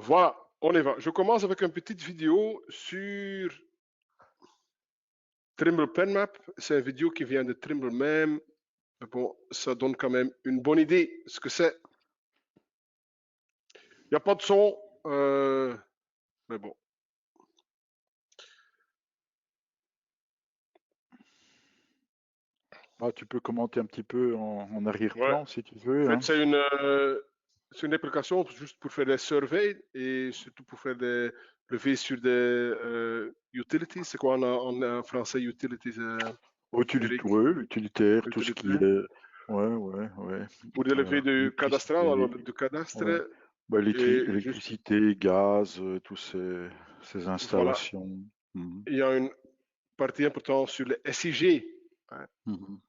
Voilà, on y va. Je commence avec une petite vidéo sur Trimble PenMap. C'est une vidéo qui vient de Trimble même. Mais bon, ça donne quand même une bonne idée ce que c'est. Il n'y a pas de son, mais bon. Ah, tu peux commenter un petit peu en arrière-plan Ouais. si tu veux. En fait, Hein. c'est une application juste pour faire des surveys et surtout pour faire des levées sur des utilities. C'est quoi en français utilities, Eric? Ouais, utilitaire, tout ce qui Utilitaire. est. Ouais. Pour des levées de cadastral, alors Électricité, de cadastre. ouais. Bah, Et juste, électricité, gaz, tous ces voilà, installations. Mhm. il y a une partie importante sur le SIG. Hein. Mhm.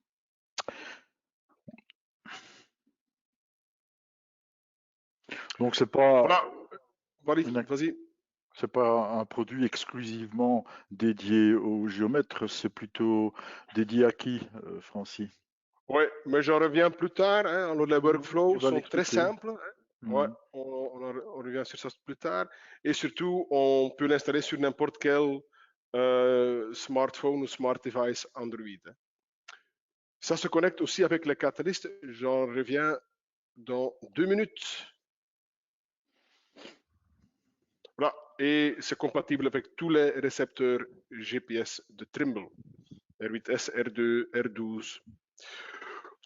Donc Voilà, vas-y. c'est pas un produit exclusivement dédié aux géomètres, c'est plutôt dédié à qui, Francis? Ouais, mais j'en reviens plus tard. Hein. Alors, les Tu workflows vas sont très l'expliquer. simples. Hein. Ouais, Mhm. on revient sur ça plus tard. Et surtout, on peut l'installer sur n'importe quel smartphone ou smart device Android. Hein. Ça se connecte aussi avec les catalystes. J'en reviens dans 2 minutes. Voilà. Et c'est compatible avec tous les récepteurs GPS de Trimble. R8S, R2, R12.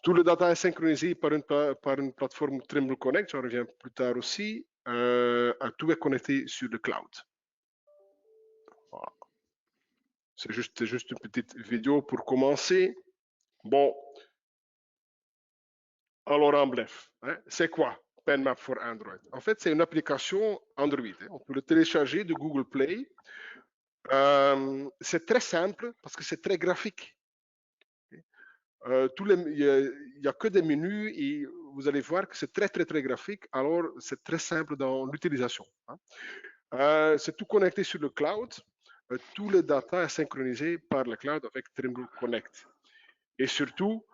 Tout le data est synchronisé par une plateforme Trimble Connect, j'en reviens plus tard aussi. Tout est connecté sur le cloud. Voilà. C'est juste une petite vidéo pour commencer. Bon, alors en bref, hein, c'est quoi PenMap for Android? En fait, c'est une application Android. Hein. On peut le télécharger de Google Play. C'est très simple parce que c'est très graphique. Il n'y a que des menus et vous allez voir que c'est très graphique. Alors, c'est très simple dans l'utilisation. Hein. C'est tout connecté sur le cloud. Tous les data est synchronisé par le cloud avec Trimble Connect. Et surtout,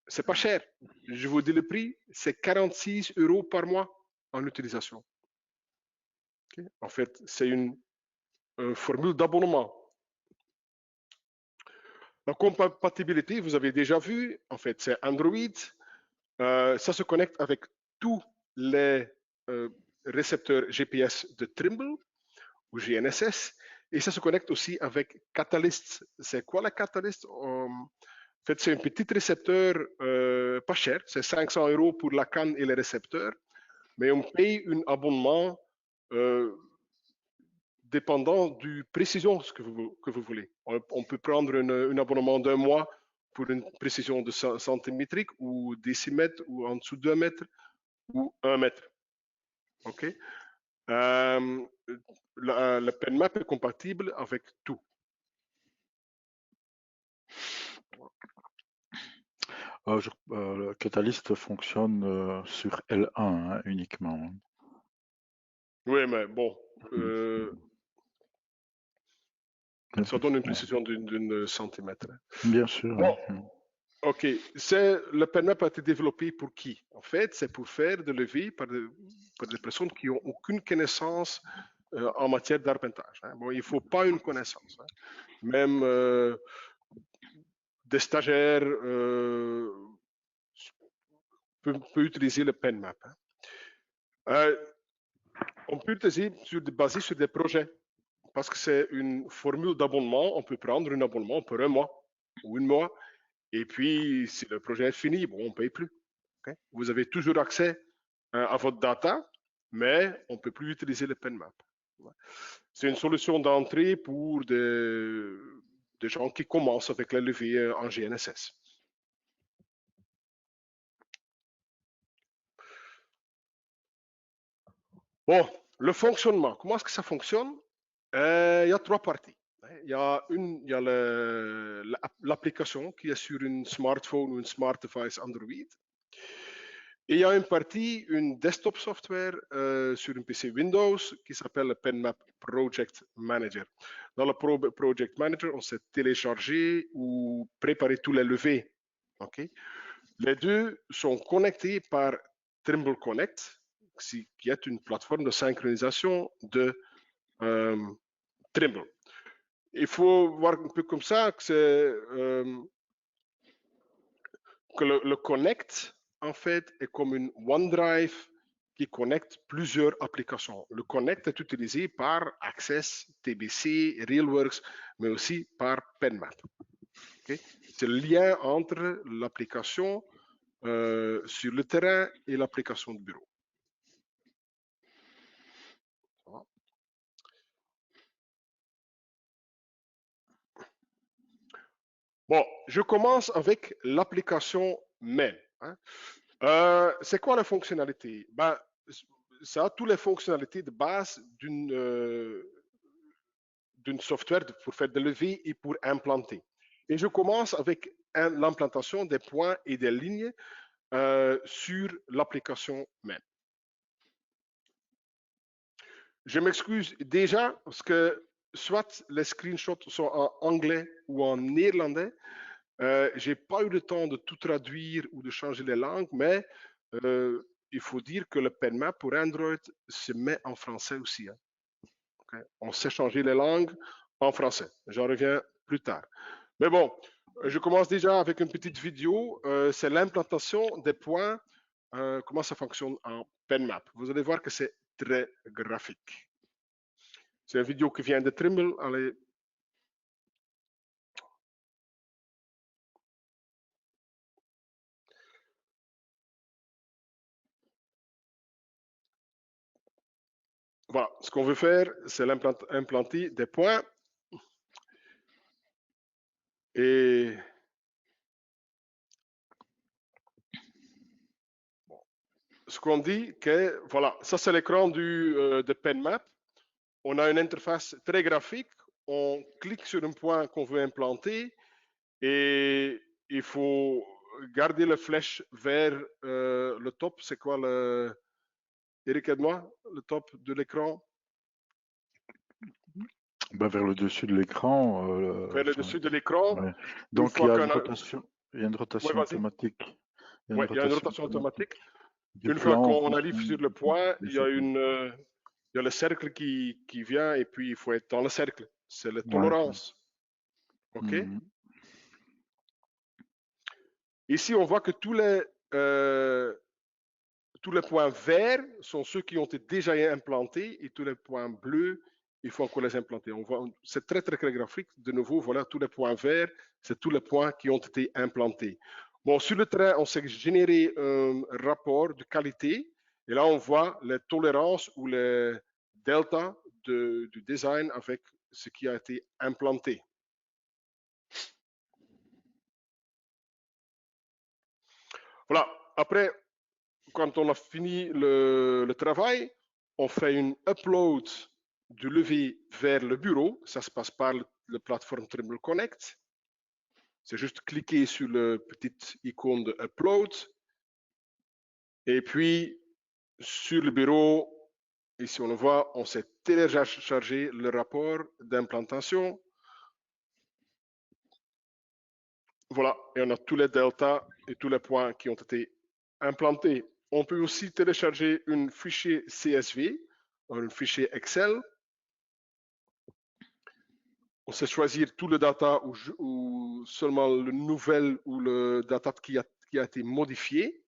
c'est pas cher. Je vous dis le prix, c'est 46 € par mois en utilisation. Okay. En fait, c'est une formule d'abonnement. La compatibilité, vous avez déjà vu, en fait, c'est Android. Ça se connecte avec tous les récepteurs GPS de Trimble ou GNSS. Et ça se connecte aussi avec Catalyst. C'est quoi la Catalyst? En fait, c'est un petit récepteur pas cher. C'est 500 € pour la canne et les récepteurs. Mais on paye un abonnement dépendant du précision que vous voulez. On peut prendre un abonnement d'un mois pour une précision de centimétrique ou décimètre ou en dessous de 2 mètres ou 1 mètre. OK? Le PenMap est compatible avec tout. Le Catalyst fonctionne sur L1 hein, uniquement. Oui, mais bon, ça donne une Ouais. précision d'une centimètre. Bien sûr. Bon, Oui. OK. Le PenMap a été développé pour qui? En fait, c'est pour faire de levées par des personnes qui n'ont aucune connaissance en matière d'arpentage. Hein. Bon, il ne faut pas une connaissance. Hein. Même des stagiaires peuvent utiliser le PenMap. Hein. On peut utiliser basé sur des projets parce que c'est une formule d'abonnement. On peut prendre un abonnement pour un mois ou 1 mois. Et puis, si le projet est fini, bon, on ne paye plus. Okay? Vous avez toujours accès à votre data, mais on ne peut plus utiliser le PenMap. C'est une solution d'entrée pour des gens qui commencent avec la levée en GNSS. Bon, le fonctionnement, comment est-ce que ça fonctionne? Il y a 3 parties. Il y a l'application qui est sur une smartphone ou une smart device Android. Et il y a une partie, une desktop software sur un PC Windows qui s'appelle le PenMap Project Manager. Dans le Project Manager, on sait télécharger ou préparer tous les levées. Okay? Les deux sont connectés par Trimble Connect, qui est une plateforme de synchronisation de Trimble. Il faut voir un peu comme ça que c'est que le connect en fait est comme une OneDrive qui connecte plusieurs applications. Le connect est utilisé par Access, TBC, RealWorks, mais aussi par PenMap. Okay? C'est le lien entre l'application sur le terrain et l'application de bureau. Bon, je commence avec l'application main. Hein. C'est quoi la fonctionnalité? Ben, ça a toutes les fonctionnalités de base d'une software pour faire des levées et pour implanter. Et je commence avec l'implantation des points et des lignes sur l'application même. Je m'excuse déjà parce que soit les screenshots sont en anglais ou en néerlandais. Je n'ai pas eu le temps de tout traduire ou de changer les langues, mais il faut dire que le PenMap pour Android se met en français aussi. Hein. Okay? On sait changer les langues en français. J'en reviens plus tard. Mais bon, je commence déjà avec une petite vidéo. C'est l'implantation des points, comment ça fonctionne en PenMap. Vous allez voir que c'est très graphique. C'est une vidéo qui vient de Trimble. Allez. Voilà, ce qu'on veut faire, c'est implanter des points. Et bon, ce qu'on dit, que voilà, ça c'est l'écran de PenMap. On a une interface très graphique. On clique sur un point qu'on veut implanter et il faut garder la flèche vers le top. C'est quoi le... Eric, aide-moi, le top de l'écran? Ben, vers le dessus de l'écran. Vers le dessus de l'écran. Ouais. Donc, il y a une rotation, ouais, automatique. Il y a une rotation automatique. Une fois qu'on arrive sur le point, il y a le cercle qui vient et puis il faut être dans le cercle. C'est la tolérance. OK? Ici, on voit que tous les points verts sont ceux qui ont été déjà implantés et tous les points bleus, il faut encore les implanter. On voit, c'est très, très, très graphique. De nouveau, voilà, tous les points verts, c'est tous les points qui ont été implantés. Bon, sur le terrain, on s'est généré un rapport de qualité. Et là, on voit les tolérances ou les deltas du design avec ce qui a été implanté. Voilà. Après, quand on a fini le travail, on fait une upload du levier vers le bureau. Ça se passe par la plateforme Trimble Connect. C'est juste cliquer sur le petit icône de upload. Et puis, sur le bureau, ici on le voit, on s'est téléchargé le rapport d'implantation. Voilà, et on a tous les deltas et tous les points qui ont été implantés. On peut aussi télécharger un fichier CSV, un fichier Excel. On sait choisir tout le data ou seulement le nouvel ou le data qui a été modifié.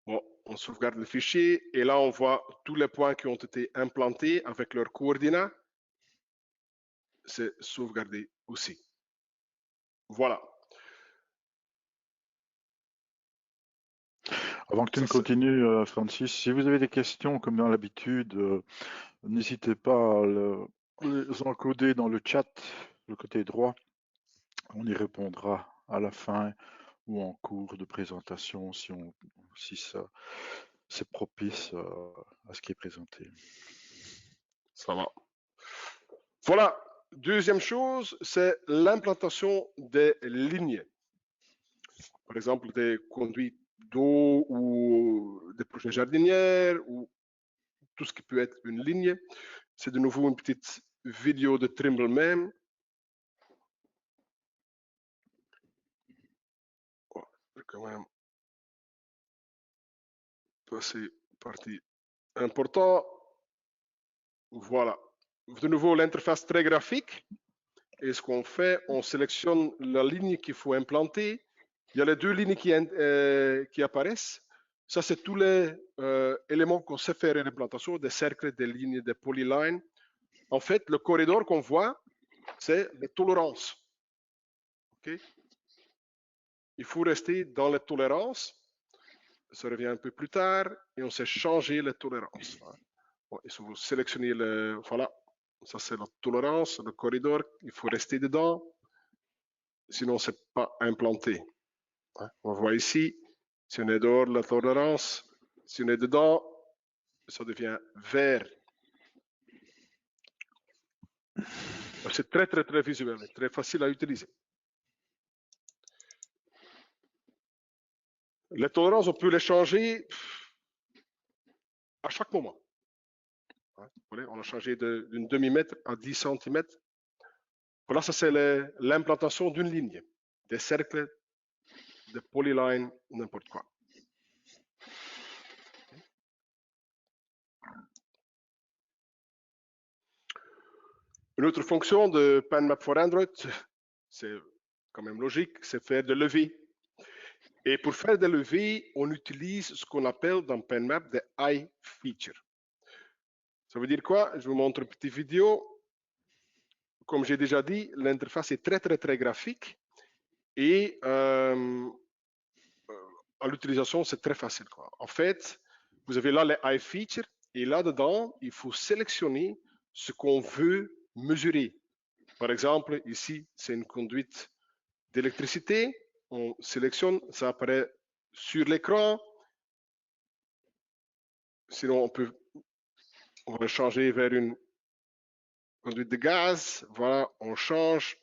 Bon, on sauvegarde le fichier et là on voit tous les points qui ont été implantés avec leurs coordonnées. C'est sauvegardé aussi. Voilà. Avant que tu ne continues, Francis, si vous avez des questions comme dans l'habitude, n'hésitez pas à les encoder dans le chat, le côté droit. On y répondra à la fin ou en cours de présentation si ça c'est propice à ce qui est présenté. Ça va. Voilà. Deuxième chose, c'est l'implantation des lignes. Par exemple, des conduits d'eau ou des projets jardinières ou tout ce qui peut être une ligne. C'est de nouveau une petite vidéo de Trimble même. Oh, quand même. passer partie important. Voilà. De nouveau, l'interface très graphique. Et ce qu'on fait, on sélectionne la ligne qu'il faut implanter. Il y a les deux lignes qui apparaissent. Ça, c'est tous les éléments qu'on sait faire en implantation, des cercles, des lignes, des polylines. En fait, le corridor qu'on voit, c'est les tolérances. Okay? Il faut rester dans les tolérances. Ça revient un peu plus tard et on sait changer les tolérances. Bon, il faut sélectionner le... Voilà, ça c'est la tolérance, le corridor. Il faut rester dedans. Sinon, ce n'est pas implanté. On voit ici, si on est dehors de la tolérance, si on est dedans, ça devient vert. C'est très, très, très visuel, très facile à utiliser. Les tolérances, on peut les changer à chaque moment. On a changé d'une demi-mètre à 10 cm. Voilà, ça c'est l'implantation d'une ligne, des cercles, des polylines, n'importe quoi. Une autre fonction de PanMap for Android, c'est quand même logique, c'est faire des levées. Et pour faire des levées, on utilise ce qu'on appelle dans PanMap des eye features. Ça veut dire quoi? Je vous montre une petite vidéo. Comme j'ai déjà dit, l'interface est très, très, très graphique. Et à l'utilisation, c'est très facile, quoi. En fait, vous avez là les eye features. Et là-dedans, il faut sélectionner ce qu'on veut mesurer. Par exemple, ici, c'est une conduite d'électricité. On sélectionne, ça apparaît sur l'écran. Sinon, on va changer vers une conduite de gaz. Voilà, on change.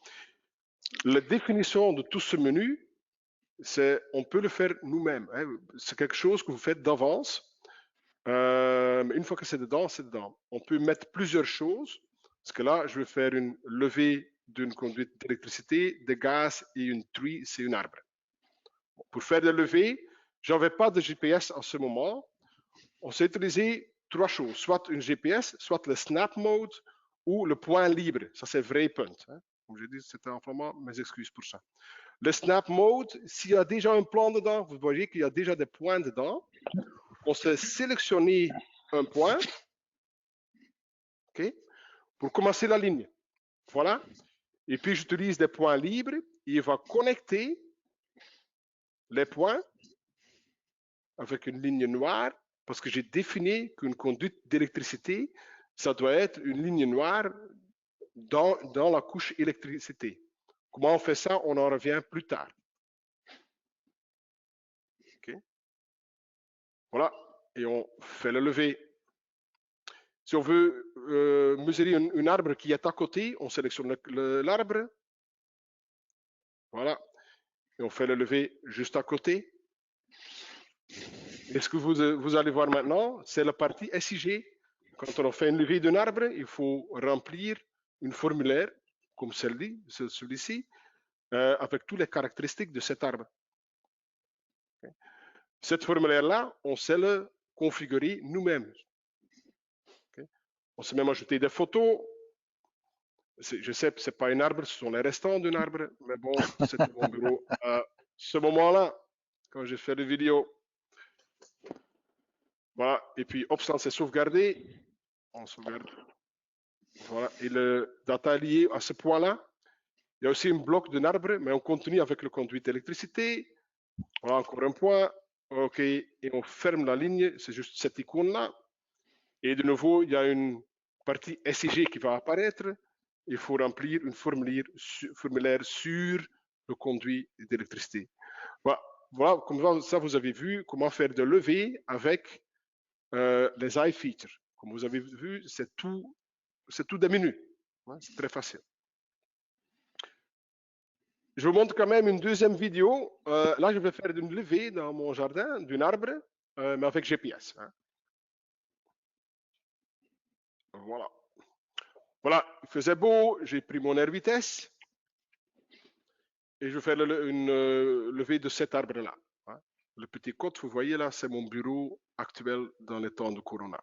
La définition de tout ce menu, on peut le faire nous-mêmes. Hein. C'est quelque chose que vous faites d'avance. Une fois que c'est dedans, c'est dedans. On peut mettre plusieurs choses. Parce que là, je vais faire une levée d'une conduite d'électricité, de gaz et une tree, c'est un arbre. Pour faire des levées, je n'avais pas de GPS en ce moment. On s'est utilisé trois choses, soit une GPS, soit le snap mode ou le point libre. Ça, c'est Waypoint. Hein. Comme j'ai dit, c'était en flamand, mes excuses pour ça. Le snap mode, s'il y a déjà un plan dedans, vous voyez qu'il y a déjà des points dedans. On s'est sélectionné un point, okay, pour commencer la ligne. Voilà. Et puis, j'utilise des points libres. Et il va connecter les points avec une ligne noire parce que j'ai défini qu'une conduite d'électricité, ça doit être une ligne noire dans la couche électricité. Comment on fait ça? On en revient plus tard. Okay. Voilà. Et on fait le lever. Si on veut mesurer un arbre qui est à côté, on sélectionne l'arbre. Voilà. Et on fait le lever juste à côté. Et ce que vous allez voir maintenant, c'est la partie SIG. Quand on fait une levée d'un arbre, il faut remplir une formulaire comme celui-ci, avec toutes les caractéristiques de cet arbre. Okay. Cette formulaire-là, on sait le configurer nous-mêmes. Okay. On sait même ajouter des photos. Je sais que ce n'est pas un arbre, ce sont les restants d'un arbre, mais bon, c'était mon bureau à ce moment-là, quand j'ai fait la vidéo. Voilà, et puis Opstant c'est sauvegardé. On sauvegarde. Voilà, et le data lié à ce point-là. Il y a aussi un bloc d'un arbre, mais on continue avec le conduit d'électricité. Voilà, encore un point. OK, et on ferme la ligne, c'est juste cette icône-là. Et de nouveau, il y a une partie SIG qui va apparaître. Il faut remplir une formulaire sur le conduit d'électricité. Voilà, comme ça, vous avez vu comment faire de levée avec les eye features. Comme vous avez vu, c'est tout des menus. C'est très facile. Je vous montre quand même une deuxième vidéo. Là, je vais faire une levée dans mon jardin d'un arbre, mais avec GPS. Hein. Voilà. Voilà, il faisait beau, j'ai pris mon air vitesse et je vais faire une levée de cet arbre-là. Hein. le petit code, vous voyez là, c'est mon bureau actuel dans les temps de Corona.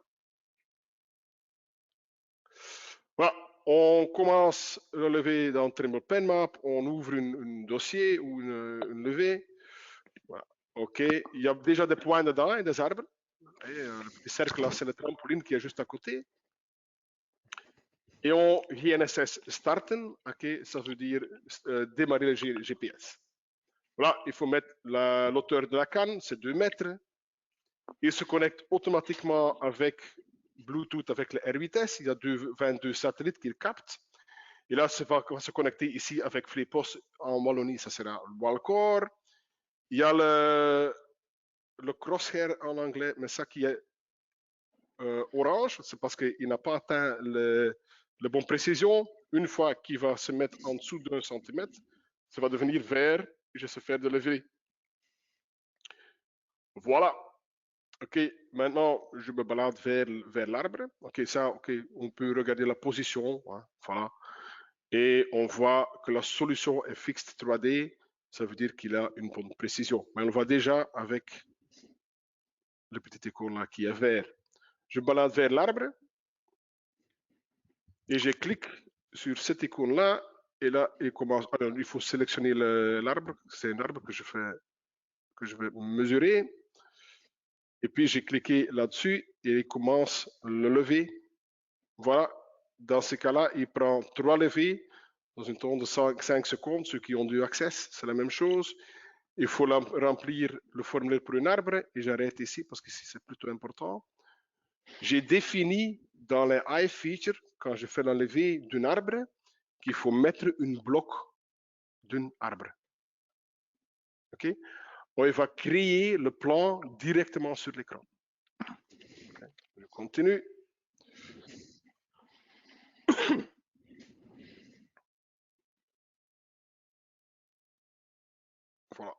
Voilà, on commence le lever dans Trimble PenMap, on ouvre un dossier ou une levée. Voilà. OK, il y a déjà des points dedans et des arbres. Et, le petit cercle là, c'est le trampoline qui est juste à côté. Et on GNSS starten, OK, ça veut dire démarrer le GPS. Voilà, il faut mettre l'auteur de la canne, c'est 2 mètres. Il se connecte automatiquement avec Bluetooth, avec le R8S. Il y a 22 satellites qu'il capte. Et là, ça va se connecter ici avec FreePOS en Wallonie, ça sera Walcore. Il y a le crosshair en anglais, mais ça qui est orange, c'est parce qu'il n'a pas atteint la bonne précision. Une fois qu'il va se mettre en dessous d'1 centimètre, ça va devenir vert et je sais faire de lever. Voilà. OK, maintenant, je me balade vers l'arbre. OK, ça, OK, on peut regarder la position. Hein, voilà. Et on voit que la solution est fixed 3D. Ça veut dire qu'il a une bonne précision. Mais on le voit déjà avec le petit icône là qui est vert. Je me balade vers l'arbre et je clique sur cette icône là. Et là, il commence. Alors, il faut sélectionner l'arbre. C'est un arbre que je vais mesurer. Et puis, j'ai cliqué là-dessus et il commence le lever. Voilà. Dans ce cas-là, il prend 3 levées dans un temps de 5 secondes. Ceux qui ont du access, c'est la même chose. Il faut remplir le formulaire pour un arbre et j'arrête ici parce que c'est plutôt important. J'ai défini dans les iFeature, quand je fais la levée d'un arbre, qu'il faut mettre une bloc d'un arbre. OK? On va créer le plan directement sur l'écran. Okay. Je continue. Voilà.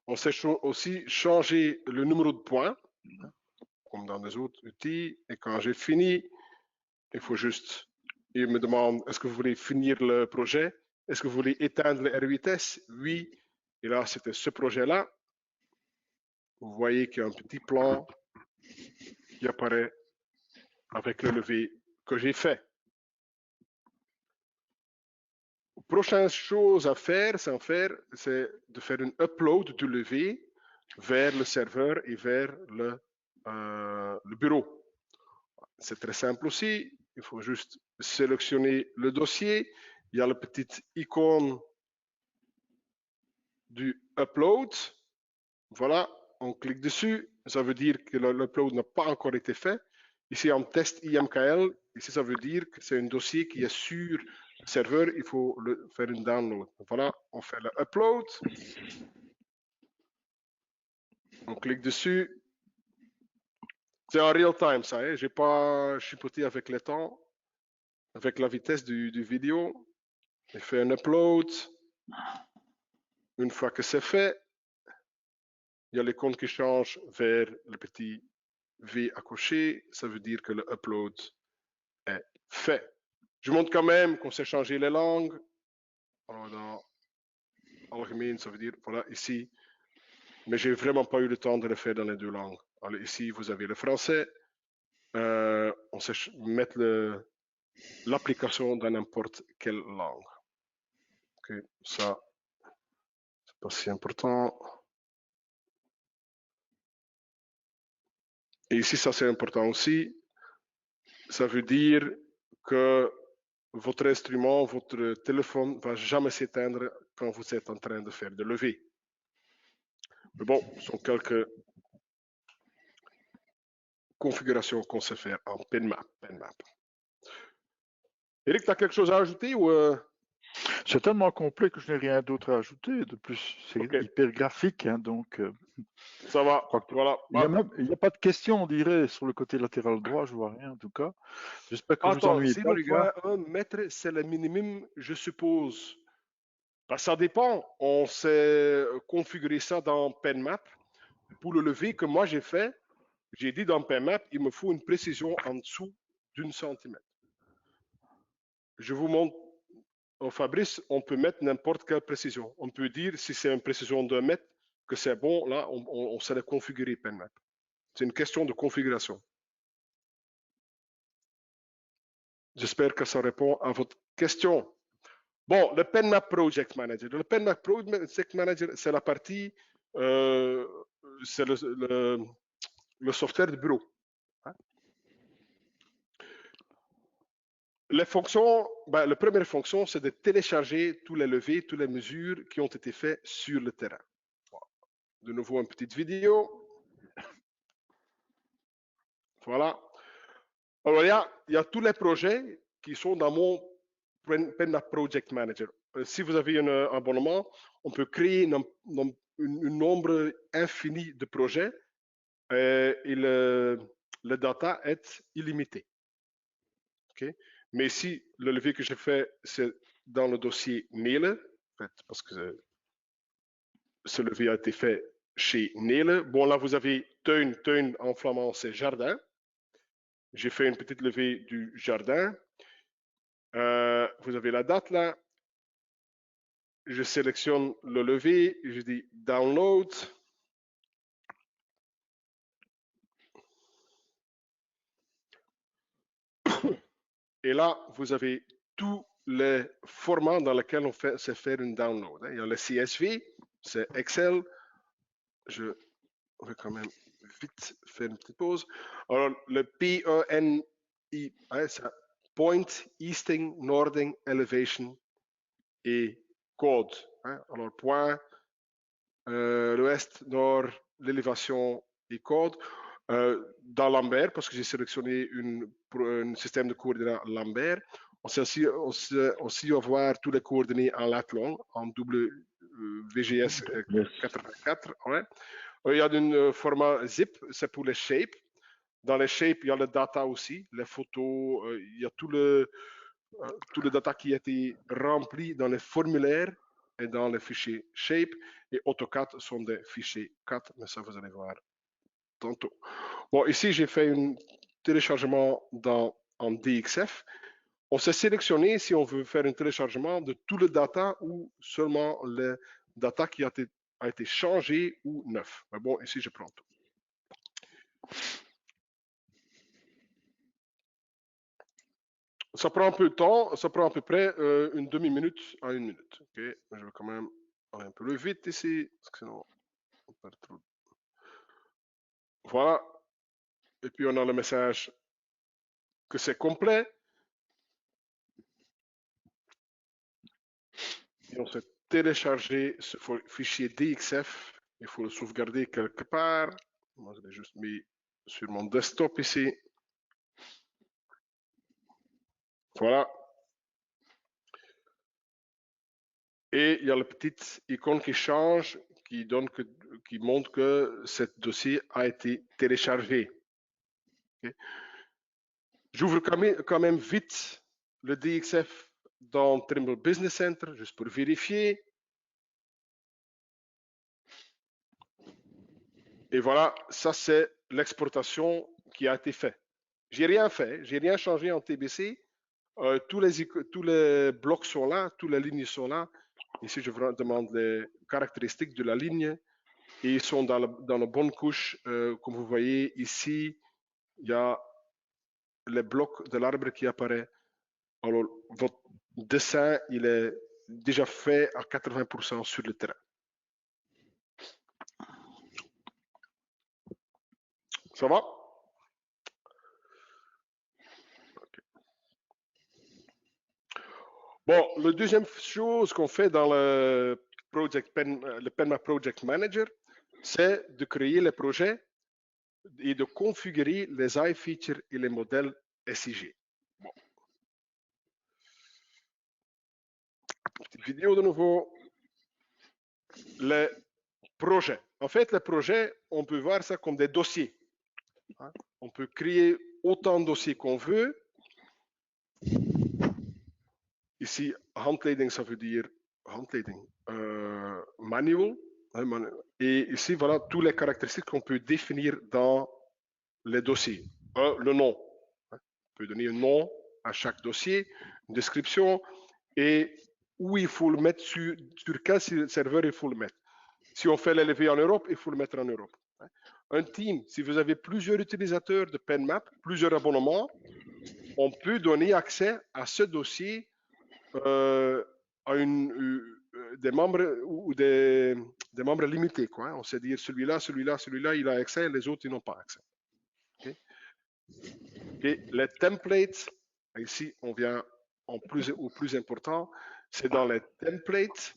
On sait aussi changer le numéro de points, comme dans les autres outils. Et quand j'ai fini, il faut juste, il me demande, est-ce que vous voulez finir le projet? Est-ce que vous voulez éteindre le R8S? Oui. Et là, c'était ce projet-là. Vous voyez qu'il y a un petit plan qui apparaît avec le levé que j'ai fait. Prochaine chose à faire, c'est de faire un upload du levé vers le serveur et vers le bureau. C'est très simple aussi. Il faut juste sélectionner le dossier. Il y a la petite icône du upload. Voilà, on clique dessus. Ça veut dire que l'upload n'a pas encore été fait. Ici, en test IMKL, ici, ça veut dire que c'est un dossier qui est sur le serveur. Il faut faire une download. Voilà, on fait le upload. On clique dessus. C'est en real time, ça. Hein? Je n'ai pas chipoté avec le temps, avec la vitesse du vidéo. Je fais un upload. Une fois que c'est fait, il y a l'icône qui change vers le petit V à cocher. Ça veut dire que le upload est fait. Je montre quand même qu'on sait changer les langues. Alors, dans algemeen, ça veut dire, voilà, ici. Mais j'ai vraiment pas eu le temps de le faire dans les 2 langues. Alors, ici, vous avez le français. On sait mettre l'application dans n'importe quelle langue. Ok, ça, c'est pas si important. Et ici, ça c'est important aussi. Ça veut dire que votre instrument, votre téléphone va jamais s'éteindre quand vous êtes en train de faire de lever. Mais bon, ce sont quelques configurations qu'on sait faire en PenMap. Eric, tu as quelque chose à ajouter ou C'est tellement complet que je n'ai rien d'autre à ajouter. De plus, c'est hyper graphique, hein, donc. Ça va. Voilà. Il n'y a pas de question, on dirait, sur le côté latéral droit. Je vois rien, en tout cas. J'espère que vous ennuyez pas, les gars. 0,1 mètre, c'est le minimum, je suppose. Ben, ça dépend. On s'est configuré ça dans PenMap. Pour le lever que moi j'ai fait, j'ai dit dans PenMap, il me faut une précision en dessous d'1 centimètre. Je vous montre, au Fabrice, on peut mettre n'importe quelle précision. On peut dire, si c'est une précision d'1 mètre, que c'est bon, là, on sait le configurer PenMap. C'est une question de configuration. J'espère que ça répond à votre question. Bon, le PenMap Project Manager. Le PenMap Project Manager, c'est la partie, c'est le software de bureau. Les fonctions, ben, la première fonction, c'est de télécharger tous les levées, toutes les mesures qui ont été faites sur le terrain. De nouveau, une petite vidéo. Voilà. Alors, il y a tous les projets qui sont dans mon PenMap Project Manager. Si vous avez un abonnement, on peut créer un nombre infini de projets et le data est illimité. Okay? Mais si le levier que j'ai fait, c'est dans le dossier Nele, parce que ce levier a été fait chez Nele. Bon, là, vous avez tuin en flamand, c'est jardin. J'ai fait une petite levée du jardin. Vous avez la date là. Je sélectionne le levier, je dis download. Et là, vous avez tous les formats dans lesquels on sait faire une download. Il y a le CSV, c'est Excel. Je vais quand même vite faire une petite pause. Alors, le PENI, c'est Point, Easting, Nording, Elevation et Code. Alors, point, l'ouest, nord, l'élévation et code. Dans Lambert, parce que j'ai sélectionné un système de coordonnées Lambert, on sait aussi avoir tous les coordonnées en lat long, en WGS 84. Ouais. Il y a un format zip, c'est pour les shapes. Dans les shapes, il y a le data aussi, les photos, il y a tout le data qui a été rempli dans les formulaires et dans les fichiers shape. Et AutoCAD sont des fichiers CAD, mais ça vous allez voir tantôt. Bon, ici j'ai fait un téléchargement en DXF. On s'est sélectionné si on veut faire un téléchargement de tout le data ou seulement le data qui a été changé ou neuf. Mais bon, ici je prends tout. Ça prend un peu de temps, ça prend à peu près une demi-minute à une minute. Okay. Je vais quand même aller un peu plus vite ici, parce que sinon on perd trop. Voilà. Et puis on a le message que c'est complet. Et on s'est téléchargé ce fichier DXF. Il faut le sauvegarder quelque part. Moi, je l'ai juste mis sur mon desktop ici. Voilà. Et il y a la petite icône qui change, qui montre que ce dossier a été téléchargé. Okay. J'ouvre quand même vite le DXF dans Trimble Business Center, juste pour vérifier. Et voilà, ça c'est l'exportation qui a été faite. J'ai rien fait, j'ai rien changé en TBC. Tous les blocs sont là, toutes les lignes sont là. Ici, je vous demande les caractéristiques de la ligne et ils sont dans la bonne couche. Comme vous voyez ici, il y a les blocs de l'arbre qui apparaît. Alors, votre dessin, il est déjà fait à 80% sur le terrain. Ça va? Okay. Bon, la deuxième chose qu'on fait dans le PenMap Project Manager, c'est de créer les projets et de configurer les iFeatures et les modèles SIG. Bon. Petite vidéo de nouveau. Les projets. En fait, les projets, on peut voir ça comme des dossiers. On peut créer autant de dossiers qu'on veut. Ici, handleiding, ça veut dire handleiding, manual. Et ici, voilà toutes les caractéristiques qu'on peut définir dans les dossiers. Le nom. On peut donner un nom à chaque dossier, une description et où il faut le mettre, sur quel serveur il faut le mettre. Si on fait l'élevé en Europe, il faut le mettre en Europe. Un team, si vous avez plusieurs utilisateurs de PenMap, plusieurs abonnements, on peut donner accès à ce dossier à des membres ou des membres limités, quoi. On sait dire celui-là, celui-là, celui-là, il a accès, les autres, ils n'ont pas accès. Okay. Et les templates, ici, on vient au plus important, c'est dans les templates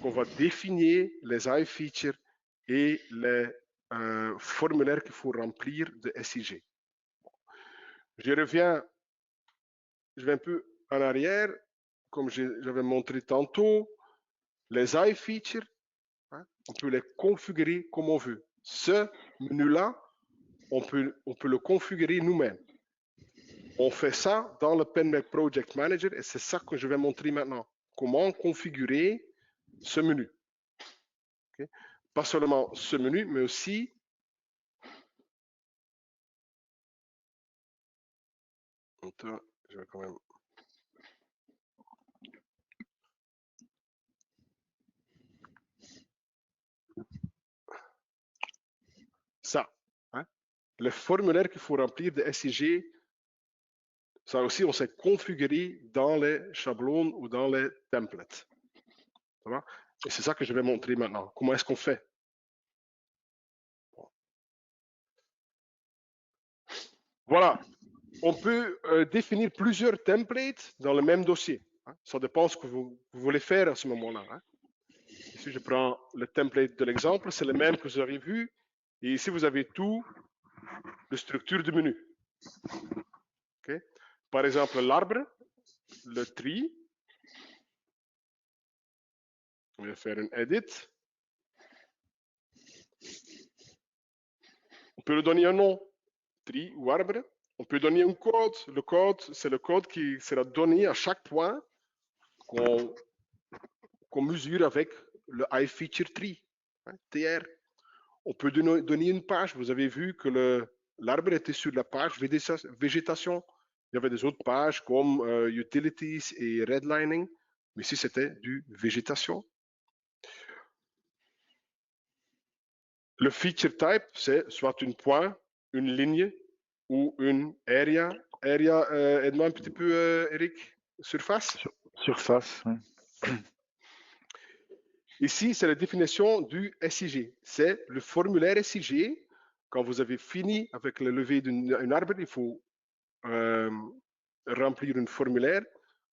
qu'on va définir les iFeatures et les formulaires qu'il faut remplir de SIG. Je vais un peu en arrière, comme j'avais montré tantôt, les iFeatures, hein, on peut les configurer comme on veut. Ce menu-là, on peut le configurer nous-mêmes. On fait ça dans le PenMap Project Manager et c'est ça que je vais montrer maintenant. Comment configurer ce menu. Okay. Pas seulement ce menu, mais aussi je vais quand même ça. Hein? Le formulaire qu'il faut remplir de SIG, ça aussi, on s'est configuré dans les schablones ou dans les templates. Ça va? Et c'est ça que je vais montrer maintenant. Comment est-ce qu'on fait? Bon. Voilà. On peut définir plusieurs templates dans le même dossier. Hein? Ça dépend de ce que vous voulez faire à ce moment-là. Hein? Ici, je prends le template de l'exemple. C'est le même que vous avez vu. Et ici, vous avez tout de structure du menu. Okay? Par exemple, l'arbre, le tree. On va faire une edit. On peut lui donner un nom, tree ou arbre. On peut donner un code. Le code, c'est le code qui sera donné à chaque point qu'on mesure avec le iFeature tree, hein, TR. On peut donner une page. Vous avez vu que l'arbre était sur la page végétation. Il y avait des autres pages comme Utilities et Redlining. Mais ici, c'était du végétation. Le feature type, c'est soit une point, une ligne ou une area. Area, aide-moi un petit peu, Eric. Surface? Surface, oui. Ici, c'est la définition du SIG. C'est le formulaire SIG. Quand vous avez fini avec le levé d'un arbre, il faut remplir un formulaire.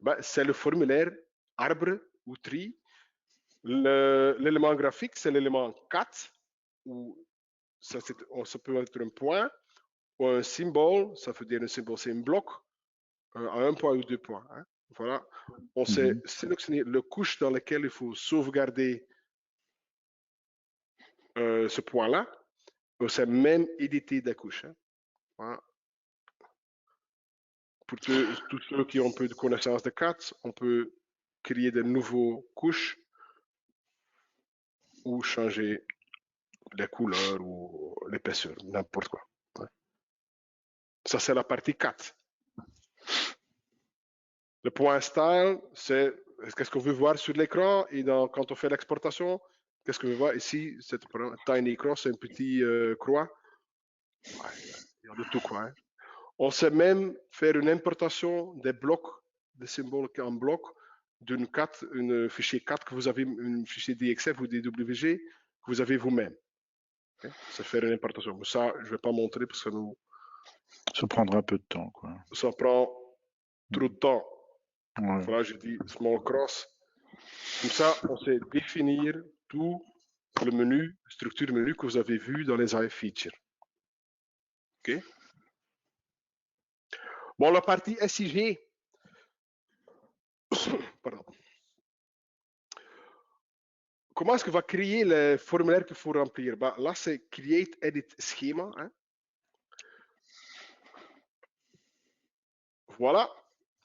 Ben, c'est le formulaire arbre ou tree. L'élément graphique, c'est l'élément 4, où ça peut être un point, ou un symbole, ça veut dire un symbole, c'est un bloc, à un point ou deux points. Hein. Voilà. On sait sélectionner le couche dans lequel il faut sauvegarder ce point-là. On sait même éditer des couches. Hein. Voilà. Pour tous ceux qui ont un peu de connaissance de CAD, on peut créer de nouveaux couches ou changer les couleurs ou l'épaisseur, n'importe quoi. Ouais. Ça, c'est la partie 4. Le point style, c'est qu'est-ce qu'on veut voir sur l'écran et quand on fait l'exportation, qu'est-ce qu'on veut voir ici? C'est tiny cross, c'est un petit croix. Ouais, il y a de tout quoi. Hein. On sait même faire une importation des blocs, des symboles en bloc, d'une fichier 4 que vous avez, un fichier DXF ou DWG que vous avez vous-même. Okay? C'est faire une importation. Mais ça, je ne vais pas montrer parce que ça prendra un peu de temps, quoi. Ça prend trop de temps. Ouais. Voilà, j'ai dit small cross. Comme ça, on sait définir tout le menu, structure menu que vous avez vu dans les iFeatures. OK? Bon, la partie SIG. Pardon. Comment est-ce qu'on va créer le formulaire qu'il faut remplir? Ben, là, c'est Create Edit Schema. Hein? Voilà.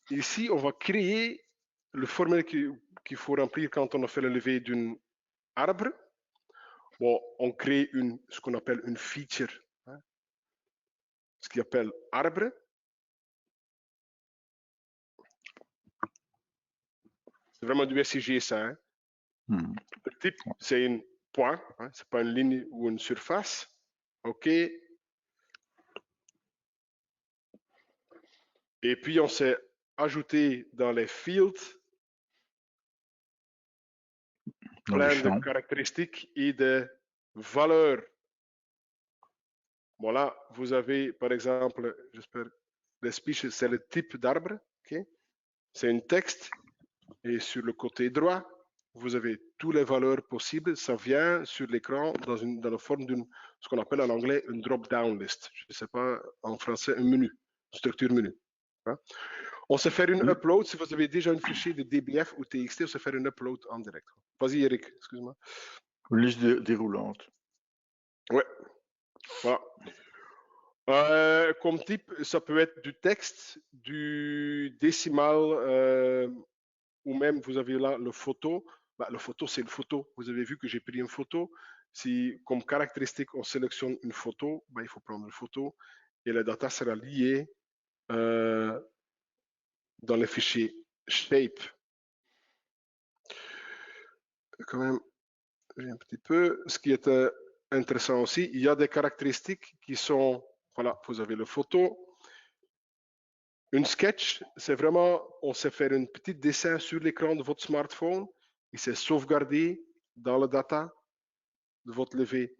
Ici, on va créer le formulaire qu'il faut remplir quand on a fait le levé d'un arbre. Bon, on crée ce qu'on appelle une feature. Hein? Ce qu'on appelle arbre. C'est vraiment du SIG, ça. Hein? Le type, c'est une point, hein, c'est pas une ligne ou une surface. OK. Et puis, on s'est ajouté dans les fields Dans les plein de champs. caractéristiques et de valeurs. Voilà, vous avez, par exemple, j'espère, les species, c'est le type d'arbre. Okay? C'est un texte. Et sur le côté droit, vous avez toutes les valeurs possibles. Ça vient sur l'écran dans la forme d'une, ce qu'on appelle en anglais une drop-down list. Je ne sais pas en français, un menu, structure menu. Hein? On sait faire une upload. Si vous avez déjà un fichier de DBF ou TXT, on sait faire une upload en direct. Vas-y, Eric, excuse-moi. Liste déroulante. Ouais, voilà. Comme type, ça peut être du texte, du décimal, ou même vous avez là le photo. Bah, le photo, c'est une photo. Vous avez vu que j'ai pris une photo. Si, comme caractéristique, on sélectionne une photo, bah, il faut prendre une photo et la data sera liée dans le fichier shape. Quand même, j'ai un petit peu. Ce qui est intéressant aussi, il y a des caractéristiques qui sont, voilà, vous avez le photo. Une sketch, c'est vraiment, on sait faire un petit dessin sur l'écran de votre smartphone et c'est sauvegardé dans la data de votre levée.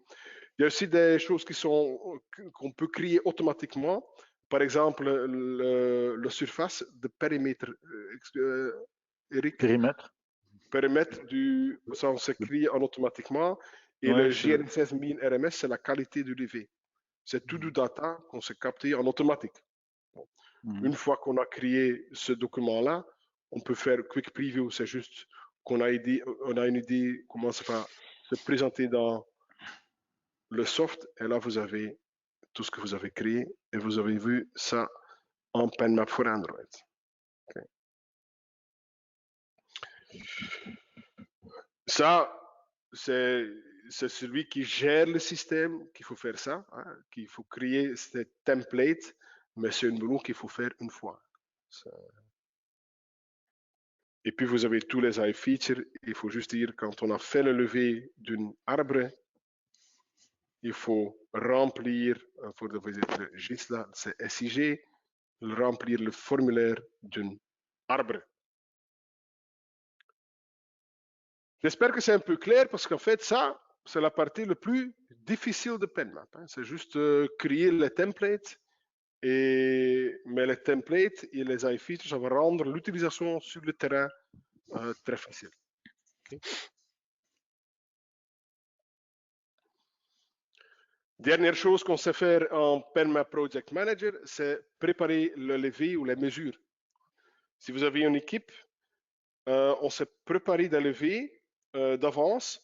Il y a aussi des choses qu'on peut créer automatiquement. Par exemple, la surface de périmètre. Eric, Périmètre. périmètre ça on s'écrit en automatiquement. Et Ouais, le GNSS min RMS, c'est la qualité du levé. C'est tout du data qu'on s'est capté en automatique. Une fois qu'on a créé ce document-là, on peut faire quick preview. C'est juste qu'on a une idée comment ça va se présenter dans le soft. Et là, vous avez tout ce que vous avez créé et vous avez vu ça en PenMap for Android. Okay. Ça, c'est celui qui gère le système qu'il faut faire ça, hein, qu'il faut créer ces templates, mais c'est une boulot qu'il faut faire une fois. Et puis vous avez tous les iFeatures. Il faut juste dire, quand on a fait le lever d'un arbre, il faut remplir, pour le GISLA, c'est SIG, remplir le formulaire d'un arbre. J'espère que c'est un peu clair parce qu'en fait, ça, c'est la partie la plus difficile de PenMap. Hein. C'est juste créer les templates. Mais les templates et les iFeatures, ça va rendre l'utilisation sur le terrain très facile. Okay. Dernière chose qu'on sait faire en PenMap Project Manager, c'est préparer le levé ou les mesures. Si vous avez une équipe, on sait préparer des levées d'avance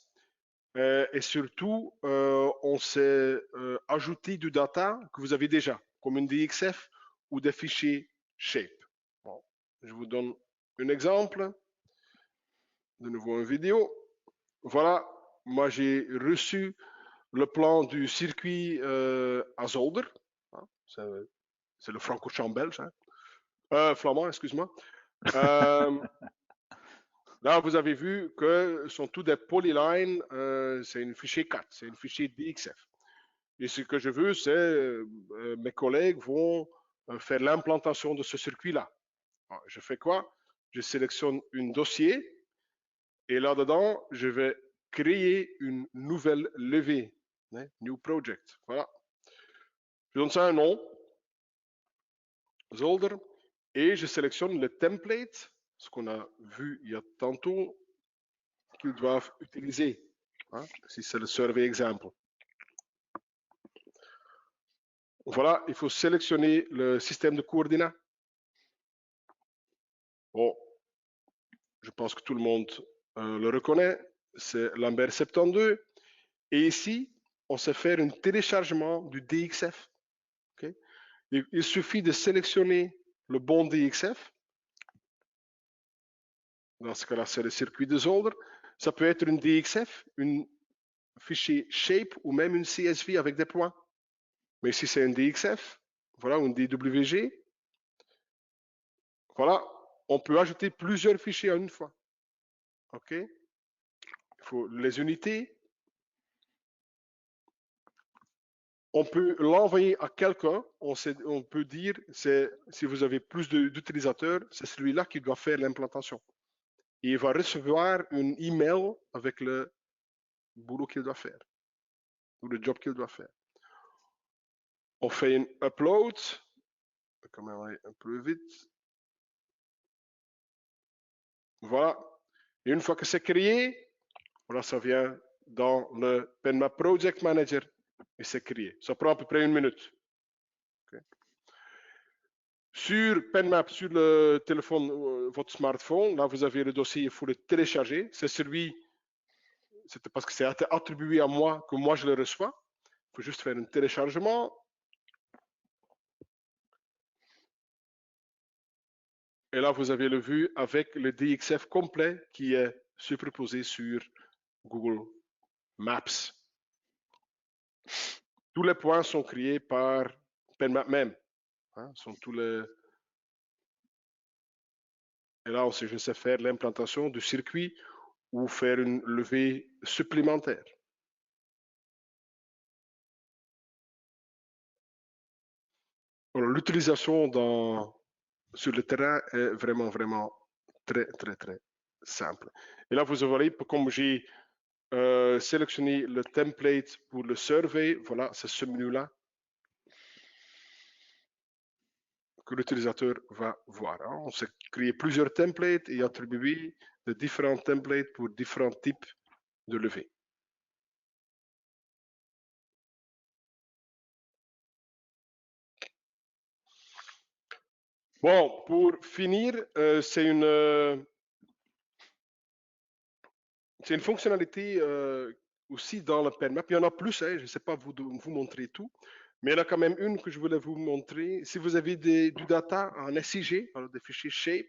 et surtout, on sait ajouter du data que vous avez déjà, comme une DXF ou des fichiers shape. Bon, je vous donne un exemple. De nouveau une vidéo. Voilà, moi j'ai reçu le plan du circuit à Zolder. Hein, c'est le francorchamps belge. Hein. Flamand, excuse-moi. Là, vous avez vu que ce sont tous des polylines. C'est un fichier 4, c'est un fichier DXF. Et ce que je veux, c'est mes collègues vont faire l'implantation de ce circuit-là. Je fais quoi? Je sélectionne un dossier et là-dedans, je vais créer une nouvelle levée. Hein, new project. Voilà. Je donne ça un nom. Zolder. Et je sélectionne le template, ce qu'on a vu il y a tantôt, qu'ils doivent utiliser. Hein, si c'est le survey example. Voilà, il faut sélectionner le système de coordonnées. Bon, je pense que tout le monde le reconnaît. C'est Lambert 72. Et ici, on sait faire un téléchargement du DXF. Okay. Il suffit de sélectionner le bon DXF. Dans ce cas-là, c'est le circuit de Zolder. Ça peut être une DXF, un fichier shape ou même une CSV avec des points. Mais si c'est un DXF, voilà, un DWG, voilà, on peut ajouter plusieurs fichiers en une fois. OK? Il faut les unités, on peut l'envoyer à quelqu'un. On peut dire, si vous avez plus d'utilisateurs, c'est celui-là qui doit faire l'implantation. Et il va recevoir un email avec le boulot qu'il doit faire, ou le job qu'il doit faire. On fait une upload. Je vais quand même aller un peu vite. Voilà. Et une fois que c'est créé, voilà, ça vient dans le PenMap Project Manager et c'est créé. Ça prend à peu près 1 minute. Okay. Sur PenMap, sur le téléphone, votre smartphone, là vous avez le dossier, il faut le télécharger. C'est celui, c'est parce que c'est attribué à moi que moi je le reçois. Il faut juste faire un téléchargement. Et là vous avez le vu avec le DXF complet qui est superposé sur Google Maps. Tous les points sont créés par PenMap même. Hein, sont tous les... Et là aussi, je sais faire l'implantation du circuit ou faire une levée supplémentaire. L'utilisation sur le terrain est vraiment, vraiment très, très, très simple. Et là, vous voyez, comme j'ai sélectionné le template pour le survey, voilà, c'est ce menu-là que l'utilisateur va voir. Hein. On s'est créé plusieurs templates et attribué de différents templates pour différents types de levée. Bon, pour finir, c'est une fonctionnalité aussi dans le PenMap. Il y en a plus, hein, je ne sais pas vous montrer tout, mais il y en a quand même une que je voulais vous montrer. Si vous avez du data en SIG, alors des fichiers shape,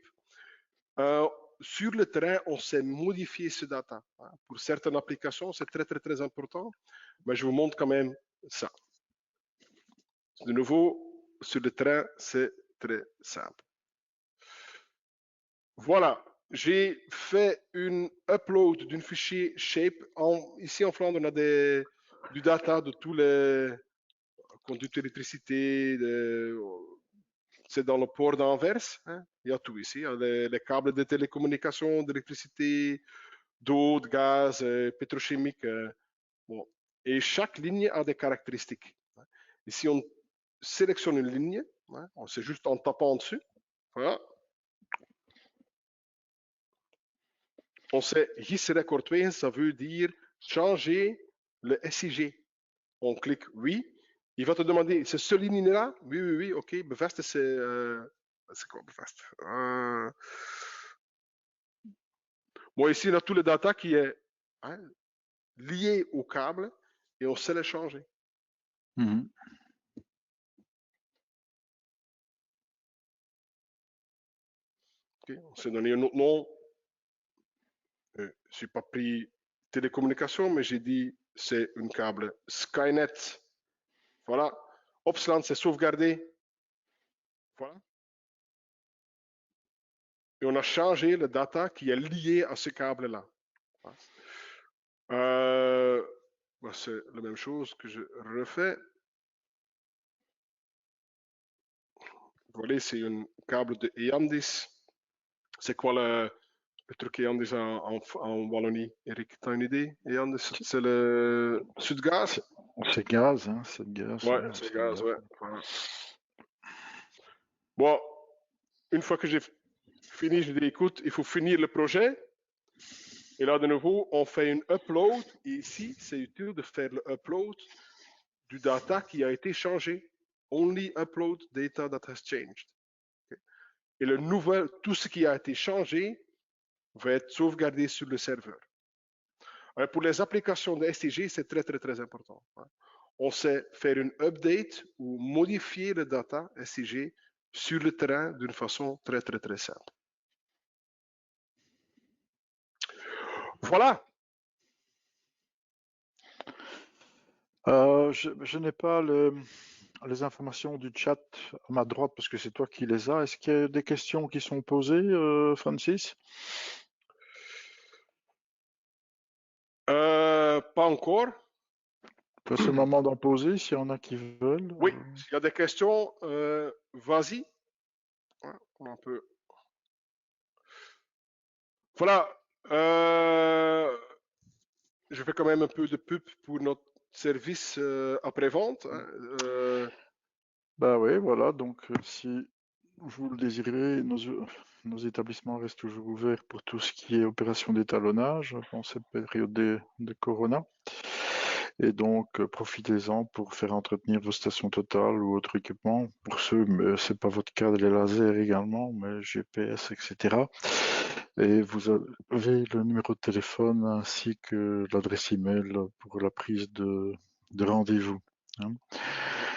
sur le terrain, on sait modifier ce data. Hein. Pour certaines applications, c'est très, très, très important, mais je vous montre quand même ça. De nouveau, sur le terrain, c'est très simple. Voilà, j'ai fait une upload d'un fichier shape. Ici en Flandre, on a du data de tous les conducteurs d'électricité. C'est dans le port d'Anvers. Hein. Il y a tout ici. Il y a les câbles de télécommunication, d'électricité, d'eau, de gaz, pétrochimique. Bon. Et chaque ligne a des caractéristiques. Hein. Ici, on sélectionne une ligne. Hein. C'est juste en tapant dessus. Voilà. On sait GIS Record 2, ça veut dire changer le SIG. On clique oui. Il va te demander, c'est ce ligne-là? Oui, oui, oui, ok. Bevestig, c'est quoi bevestig? Bon, ici, on a tous les data qui est hein, lié au câble et on sait les changer. Mhm. Okay. On s'est donné un autre nom. Je n'ai pas pris télécommunication, mais j'ai dit c'est un câble Skynet. Voilà. Opsland, c'est sauvegardé. Voilà. Et on a changé le data qui est lié à ce câble-là. C'est la même chose que je refais. Voilà, c'est un câble de Eandis. C'est quoi le truc Eandis en Wallonie? Eric, tu as une idée? Eandis, c'est le Sudgaz? C'est gaz, hein, c'est gaz. Ouais, c'est gaz, ouais. Voilà. Bon, une fois que j'ai fini, je dis écoute, il faut finir le projet. Et là, de nouveau, on fait une upload. Et ici, c'est utile de faire le upload du data qui a été changé. Only upload data that has changed. Okay. Et le nouvel, tout ce qui a été changé va être sauvegardé sur le serveur. Alors, pour les applications de STG, c'est très, très, très important. On sait faire une update ou modifier le data STG sur le terrain d'une façon très, très, très simple. Voilà. Je n'ai pas les informations du chat à ma droite parce que c'est toi qui les as. Est-ce qu'il y a des questions qui sont posées, Francis? Pas encore. C'est le moment d'en poser s'il y en a qui veulent. Oui, s'il y a des questions, vas-y. Ouais, on peut. Voilà. Je fais quand même un peu de pub pour notre service après-vente. Bah oui, voilà. Donc, si vous le désirez, nos établissements restent toujours ouverts pour tout ce qui est opération d'étalonnage en cette période de Corona. Et donc, profitez-en pour faire entretenir vos stations Total ou autres équipements. Pour ceux, mais c'est pas votre cas, les lasers également, mais GPS, etc. Et vous avez le numéro de téléphone ainsi que l'adresse email pour la prise de rendez-vous, hein.